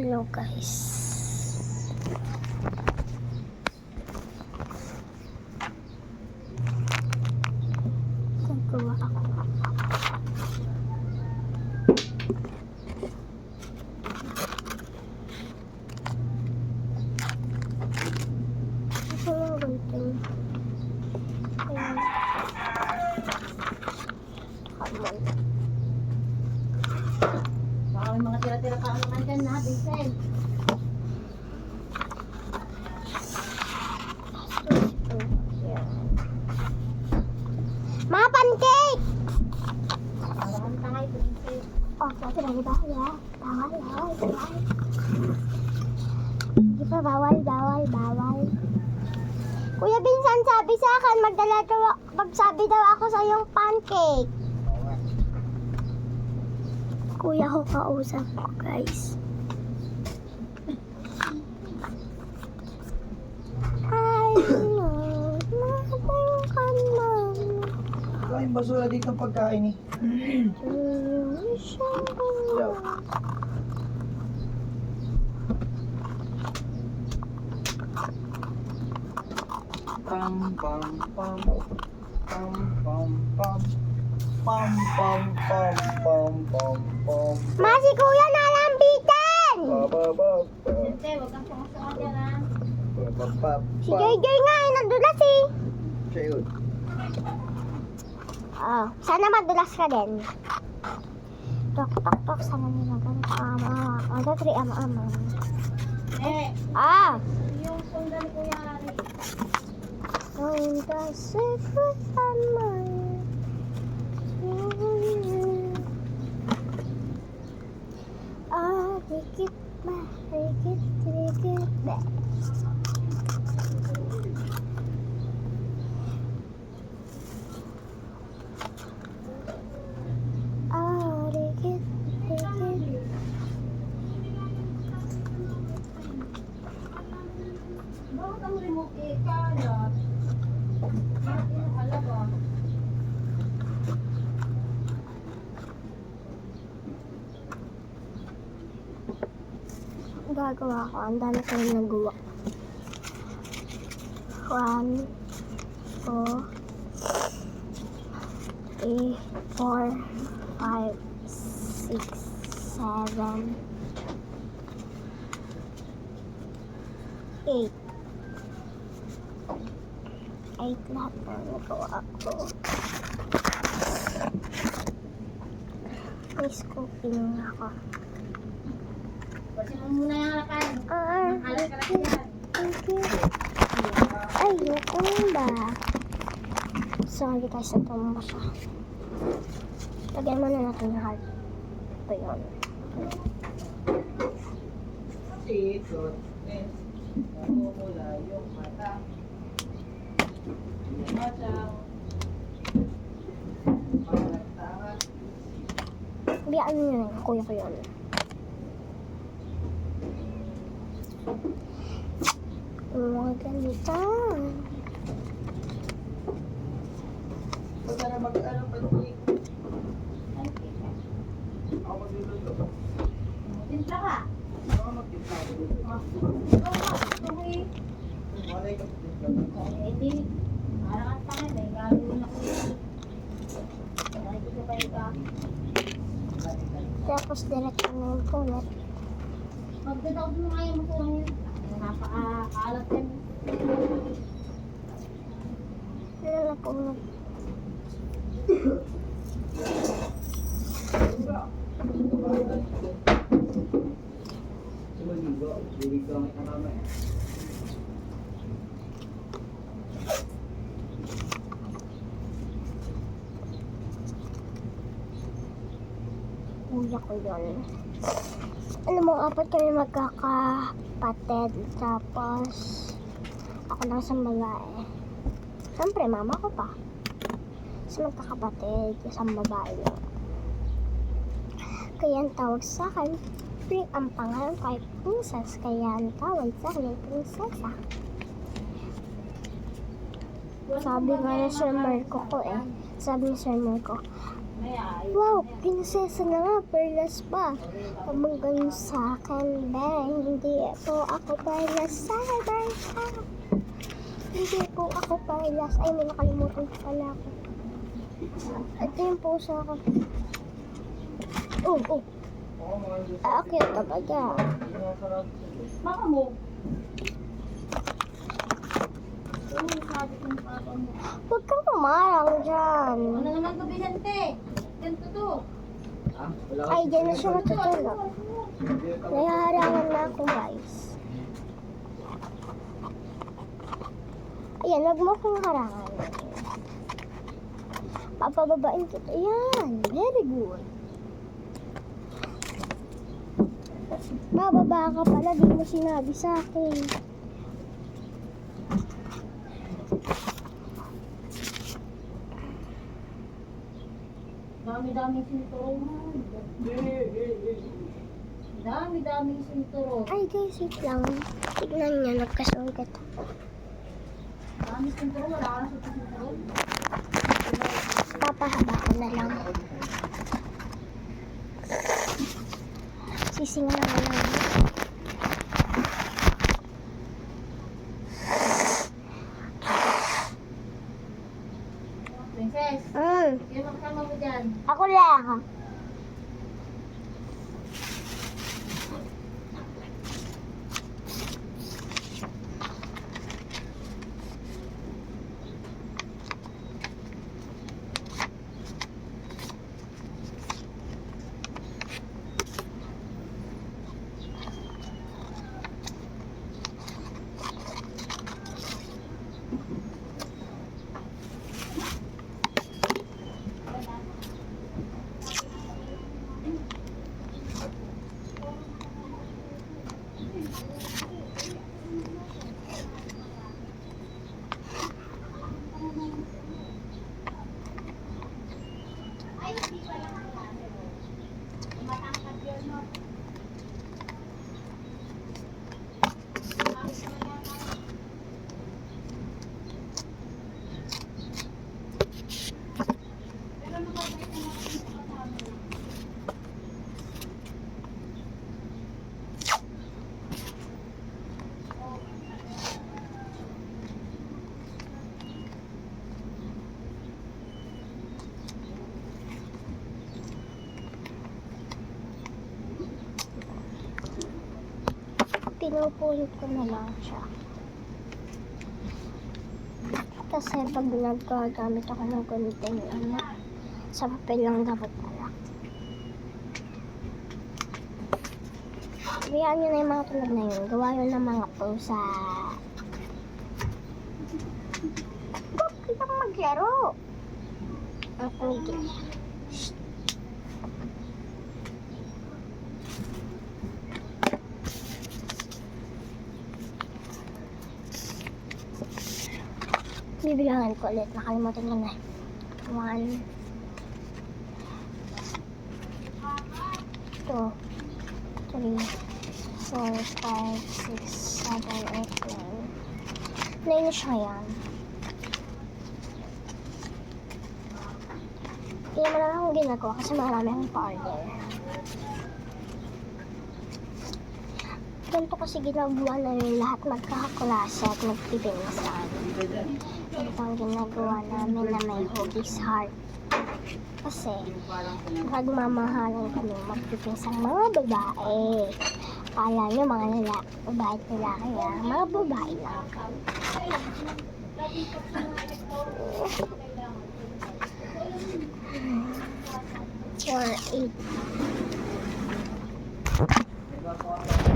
Hello guys. Gagawa ako. Ito yung gunting. Ayan. Come on. Baka may mga tira-tira pa naman dyan na, Vincent. Mga pancake! Bawal tangay, Vincent. Oh, dati na di ba? Yeah. Bawal. Di ba bawal? Kuya Vincent, sabi sa akin, magsabi daw ako sa iyong pancake. Kuya ko kausap ko, guys. Ay, no, natin ka naman. Kain basura dito ang pagkain eh. Pam pam pam pam pam pam pam pam pam pam pam pam. Ma, si kuya nalambitan! Vincent, huwag kang sumasama dyan, ha? Si JJ nga, nadulas eh. Siya yun. Oh, sana madulas ka din. Tok, sana nila ganito. Ano, 3 ama. Eh, Ah! yung sundan ko yan. Find the secret and mine. Rikit. Rikit. Bakit ang remote eh, kalat? Bakit yung halaga? Gagawa ko. Ang dami ko yung nagawa. 1, 2, 3, 4, 5, 6, 7, 8. 8 lahat na nagawa ko. May scooping ako. Kasi mo muna yung halakan. Alat-alat yan. Thank you. Ay, yung ba? Sorry guys, natumba siya. Lagyan muna natin yung heart. Ito yun. Sikot. Namumula yung mata. Yung mata. Pagkatanga. Biyaan nyo na yun. Kuya ko yun. Mga ganito. Basta na mag-ano pa ito. Ay, teka. Ako magluluto. Timpla ka. Ako magtimpla ko dito. Ikaw nga, ito eh. Malay ka magtimpla. Hindi. Parang ang tangay, may gagawin ako yun. Nakikita pa ito. Tapos diretso na yung punot. Magdadaw mo nga yung mutulang yun. Napaka-alat yan. Ano na punot? Sumaligo. Lilig ka ang kamay. Kuya ko yun. Alam mo, 4 kami magkakapatid. Tapos, ako lang isang babae. Siyempre, mama ko pa. Kasi magkakapatid, isang babae lang. Kaya ang tawag sa akin, ang pangalan ko ay Princess. Kaya ang tawag sa akin ay Prinsesa. Sabi nga ni Sir Marco ko eh. Sabi ni Sir Marco, Mamaya, ay. Wow, prinsesa na nga, perlas pa. Pamanggan sa akin, Ben. Hindi po ako perlas sa Berta. Hindi po ako perlas. Ay, may nakalimutan ko pala ako. Ito yung puso ko. Oh, oh. Okay, talaga. Baka mo. Oo, sabi ko ng papa mo. Huwag kang kumarang dyan. Ano naman to, Vicente? Ganito to. Ay, dyan na siya matutulog. Nahaharangan na ako, guys. Ayan, huwag mo akong harangan. Papababain kita. Ayan, very good. Bababa ka pala, di mo sinabi sa akin. Dami-daming sinturong. Dami-daming sinturong. Ay, guys, wait lang. Tignan niya, nagkasugat. Dami sinturong, wala ka na sa sinturong. Papahaba ko na lang. Sisingan na lang. Princess, sino makasama mo dyan? Ako lang. Pinupulot ko na lang siya. Kasi pag nagkagamit ako ng gunting, sa papel lang dapat pala. Biyaan nyo na yung mga tulad na yun. Gawa yun ng mga pusa. Ba't kitang maglaro? Ang kumigil. Bibilangan ko ulit. Nakalimutan ko na. 1, 2, 3, 4, 5, 6, 7, 8, 9. 9 na siya yan. Kaya marami akong ginagawa kasi marami akong partner. Ganito kasi ginagawa na yung lahat magkakaklase at magpipinsan. Ganito ang ginagawa namin na may hugis heart. Kasi nagmamahalan kami magpipinsang mga babae. Kala nyo mga lalaki, babae at lalaki mga babae lang. Or 8.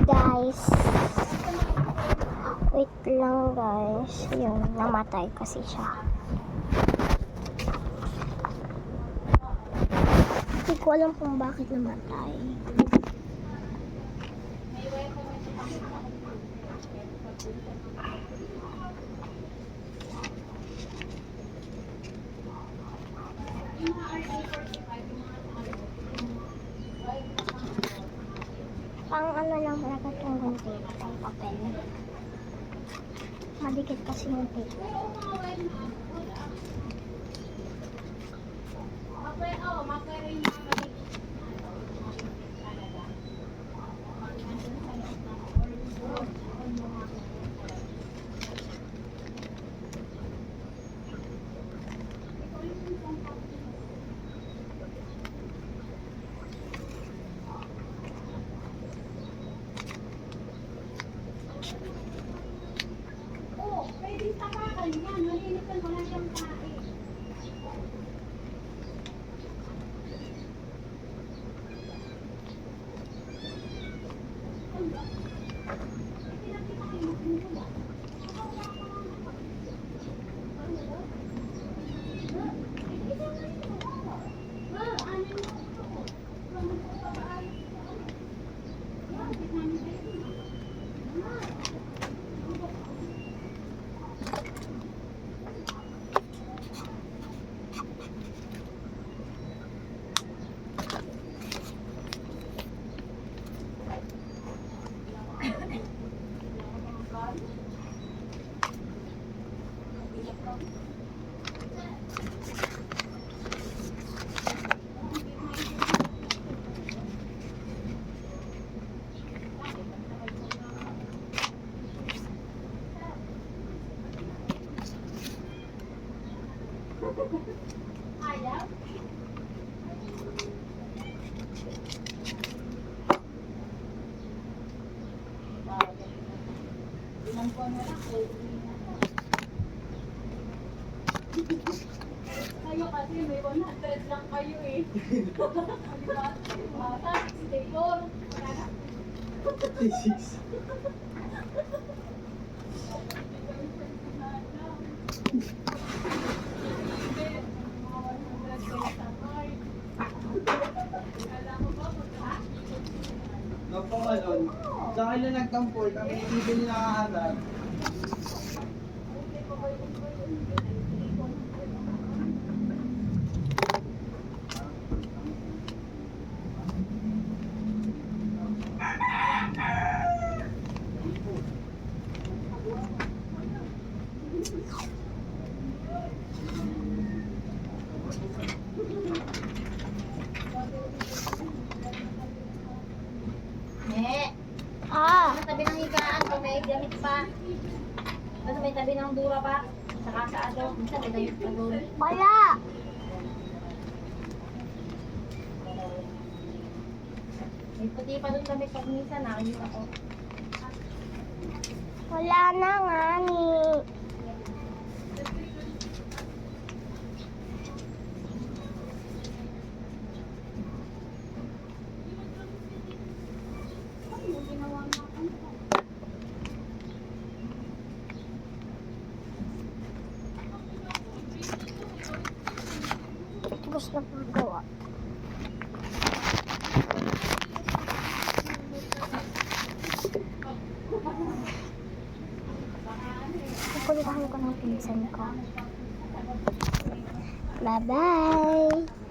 Guys, wait lang guys. Yun, namatay kasi siya. Hindi ko alam kung bakit namatay. Pang ano lang talaga itong gunting, itong papel. Madikit kasi yung paper. Oh, pwede tapakan yan. Malinisan ko lang siyang kain. Ayaw? Ilang buwan na lang, uwi na. Kayo kasi may 100 lang kayo eh. Di ba? Bata, 64. Wala na. 56. Napangalon. Sa akin na nagtampol, kami hindi nakakaharap. Sa tabi ng higaan, kung may gamit pa. Tapos may tabi ng dura pa. Saka sa ano, minsan may gamit pa doon. Wala. May puti pa doon kami pag minsan, nakikita ko. Wala na nga ni. Tapos na pagawa. Kukulitan ko ng pinsan ko. Bye-bye!